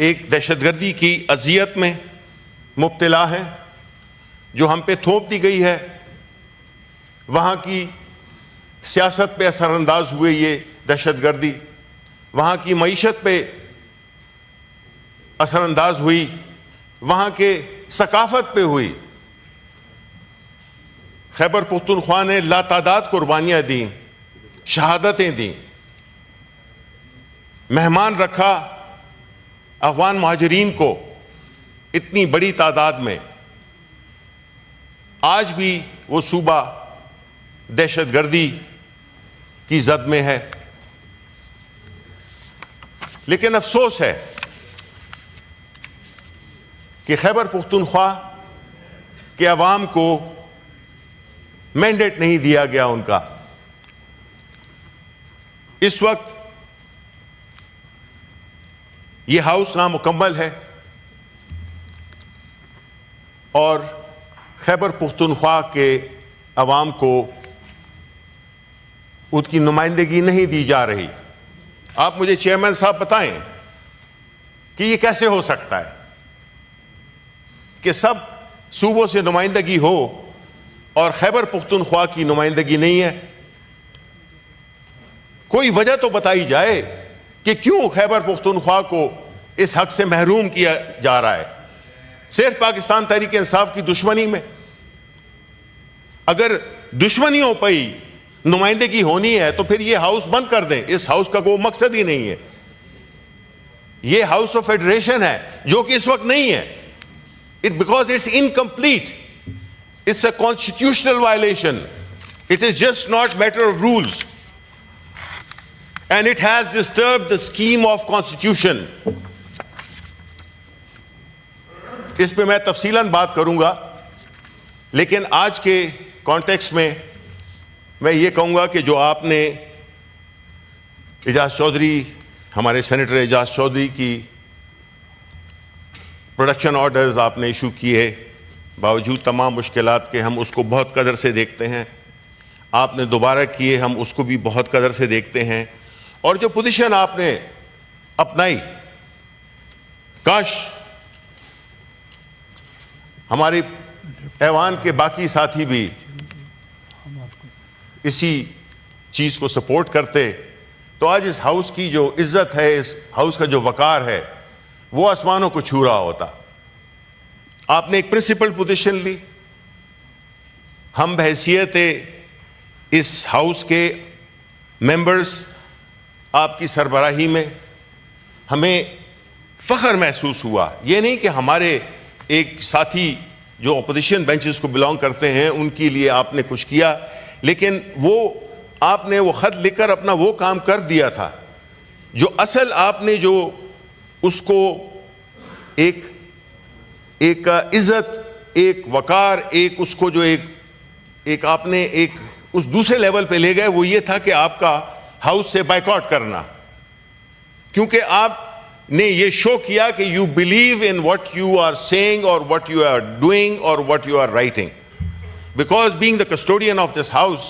ایک دہشت گردی کی اذیت میں مبتلا ہیں جو ہم پہ تھوپ دی گئی ہے. وہاں کی سیاست پہ اثر انداز ہوئے یہ دہشت گردی, وہاں کی معیشت پہ اثر انداز ہوئی, وہاں کے ثقافت پہ ہوئی. خیبر پختونخوا نے لاتعداد قربانیاں دیں, شہادتیں دیں, مہمان رکھا افغان مہاجرین کو اتنی بڑی تعداد میں. آج بھی وہ صوبہ دہشت گردی کی زد میں ہے. لیکن افسوس ہے کہ خیبر پختونخوا کے عوام کو مینڈیٹ نہیں دیا گیا ان کا. اس وقت یہ ہاؤس نامکمل ہے اور خیبر پختونخوا کے عوام کو ان کی نمائندگی نہیں دی جا رہی. آپ مجھے چیئرمین صاحب بتائیں کہ یہ کیسے ہو سکتا ہے کہ سب صوبوں سے نمائندگی ہو اور خیبر پختونخوا کی نمائندگی نہیں ہے؟ کوئی وجہ تو بتائی جائے کہ کیوں خیبر پختونخوا کو اس حق سے محروم کیا جا رہا ہے صرف پاکستان تحریک انصاف کی دشمنی میں. اگر دشمنیوں پہ ہی نمائندگی ہونی ہے تو پھر یہ ہاؤس بند کر دیں. اس ہاؤس کا کوئی مقصد ہی نہیں ہے. یہ ہاؤس آف فیڈریشن ہے جو کہ اس وقت نہیں ہے. Because it's incomplete. It's a constitutional violation. It is just not matter of rules. And it has disturbed the scheme of constitution. اس پہ میں تفصیلاً بات کروں گا, لیکن آج کے کانٹیکسٹ میں میں یہ کہوں گا کہ جو آپ نے اعجاز چودھری, ہمارے سینیٹر اعجاز چودھری کی پروڈکشن آرڈرز آپ نے ایشو کیے, باوجود تمام مشکلات کے ہم اس کو بہت قدر سے دیکھتے ہیں. آپ نے دوبارہ کیے, ہم اس کو بھی بہت قدر سے دیکھتے ہیں. اور جو پوزیشن آپ نے اپنائی, کاش ہمارے ایوان کے باقی ساتھی بھی اسی چیز کو سپورٹ کرتے تو آج اس ہاؤس کی جو عزت ہے, اس ہاؤس کا جو وقار ہے, وہ آسمانوں کو چھو رہا ہوتا. آپ نے ایک پرنسپل پوزیشن لی. ہم بحیثیت اس ہاؤس کے ممبرز آپ کی سربراہی میں ہمیں فخر محسوس ہوا. یہ نہیں کہ ہمارے ایک ساتھی جو اپوزیشن بینچز کو بلانگ کرتے ہیں ان کے لیے آپ نے کچھ کیا, لیکن وہ آپ نے وہ خط لکھ کر اپنا وہ کام کر دیا تھا جو اصل آپ نے جو اس کو ایک عزت, ایک وقار, ایک اس کو جو ایک آپ نے ایک اس دوسرے لیول پہ لے گئے, وہ یہ تھا کہ آپ کا ہاؤس سے بائیکاٹ کرنا. کیونکہ آپ نے یہ شو کیا کہ you believe in what you are seeing اور واٹ یو آر ڈوئنگ اور what you are writing. Because being the custodian of this house,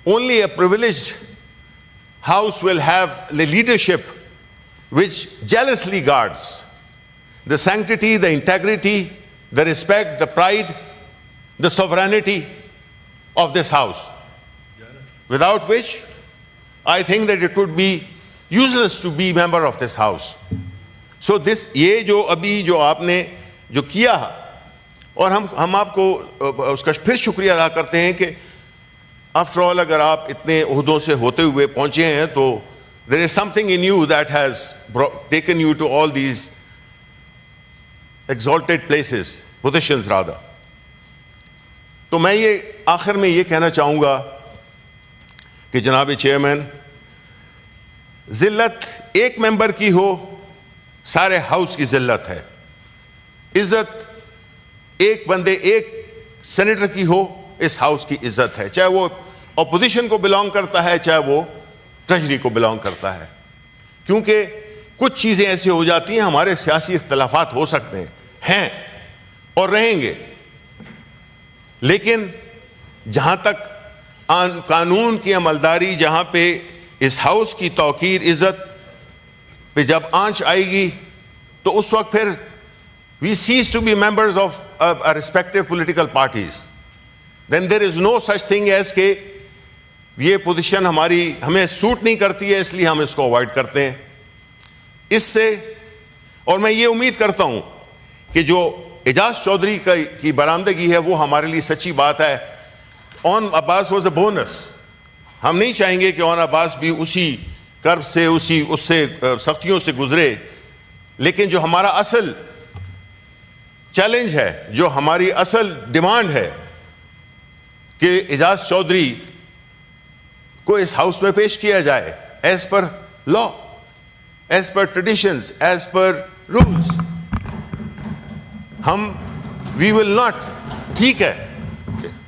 only a privileged house will have the leadership which jealously guards the sanctity, the integrity, the respect, the pride, the sovereignty of this house. Without which, I think that it would be useless to be member of this house. So یہ جو ابھی جو آپ نے جو کیا, اور ہم آپ کو اس کا پھر شکریہ ادا کرتے ہیں کہ آفٹر آل اگر آپ اتنے عہدوں سے ہوتے ہوئے پہنچے ہیں تو there is something in you that has taken you to all these exalted places, positions rather. تو میں یہ آخر میں یہ کہنا چاہوں گا کہ جناب چیئرمین, ذلت ایک ممبر کی ہو سارے ہاؤس کی ذلت ہے. عزت ایک بندے ایک سینیٹر کی ہو اس ہاؤس کی عزت ہے, چاہے وہ اپوزیشن کو بلانگ کرتا ہے چاہے وہ ٹریجری کو بلانگ کرتا ہے. کیونکہ کچھ چیزیں ایسی ہو جاتی ہیں, ہمارے سیاسی اختلافات ہو سکتے ہیں اور رہیں گے, لیکن جہاں تک قانون کی عملداری, جہاں پہ اس ہاؤس کی توقیر, عزت پہ جب آنچ آئے گی تو اس وقت پھر we cease to be members of our respective political parties. Then there is no such thing as کہ یہ پوزیشن ہمیں سوٹ نہیں کرتی ہے اس لیے ہم اس کو اوائڈ کرتے ہیں. اس سے اور میں یہ امید کرتا ہوں کہ جو اعجاز چودھری کی برآمدگی ہے وہ ہمارے لیے سچی بات ہے. اون عباس واز اے بونس. ہم نہیں چاہیں گے کہ اون عباس بھی اسی کرب سے اس سے سختیوں سے گزرے, لیکن جو ہمارا اصل چیلنج ہے, جو ہماری اصل ڈیمانڈ ہے کہ اعجاز چودھری کو اس ہاؤس میں پیش کیا جائے as per law, as per traditions, as per rules. ہم وی ول ناٹ, ٹھیک ہے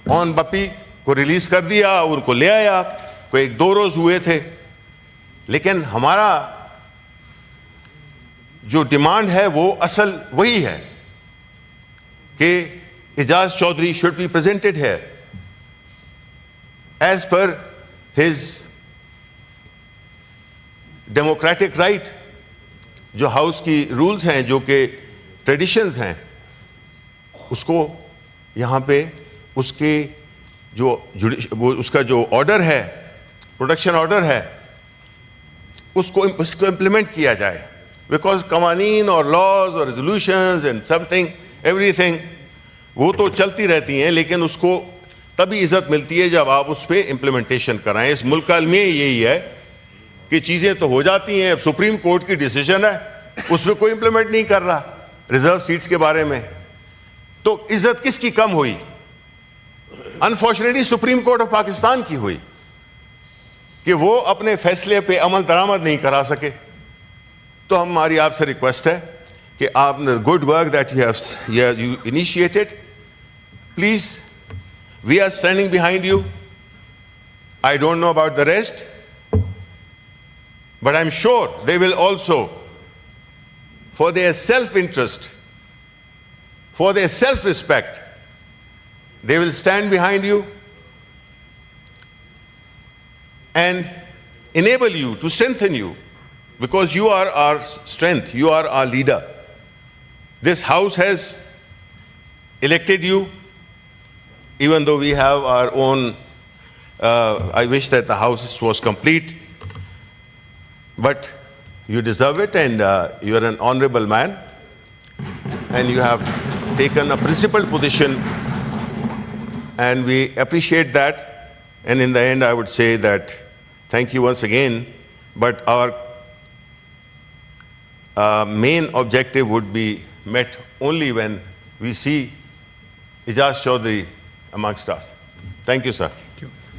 اون بپی کو ریلیز کر دیا, ان کو لے آیا, کوئی 1-2 روز ہوئے تھے, لیکن ہمارا جو ڈیمانڈ ہے وہ اصل وہی ہے کہ اعجاز Chaudhry should be presented here as per his democratic right. جو ہاؤس کی رولز ہیں, جو کہ ٹریڈیشنز ہیں, اس کو یہاں پہ اس کا جو آرڈر ہے, پروٹیکشن آرڈر ہے, اس کو امپلیمنٹ کیا جائے. بیکاز قوانین اور لاز اور resolutions and some thing every thing وہ تو چلتی رہتی ہیں, لیکن اس کو تبھی عزت ملتی ہے جب آپ اس پہ امپلیمنٹیشن کرائیں. اس ملک کا میں یہی ہے کہ چیزیں تو ہو جاتی ہیں, سپریم کورٹ کی ڈیسیژن ہے, اس پہ کوئی امپلیمنٹ نہیں کر رہا ریزرو سیٹس کے بارے میں, تو عزت کس کی کم ہوئی؟ Unfortunately supreme court of Pakistan کی ہوئی کہ وہ اپنے فیصلے پہ عمل درآمد نہیں کرا سکے. تو ہماری آپ سے ریکویسٹ ہے کہ آپ نے good work that you initiated, please we are standing behind you. I don't know about the rest, but I am sure they will also, for their self-interest, for their self-respect, they will stand behind you and enable you, to strengthen you, because you are our strength, you are our leader. This house has elected you, even though we have our own, I wish that the house was complete, but you deserve it, and you are an honorable man, and you have taken a principled position, and we appreciate that. And in the end, I would say that thank you once again, but our main objective would be met only when we see Eijaz Choudhury amongst us. Thank you, sir.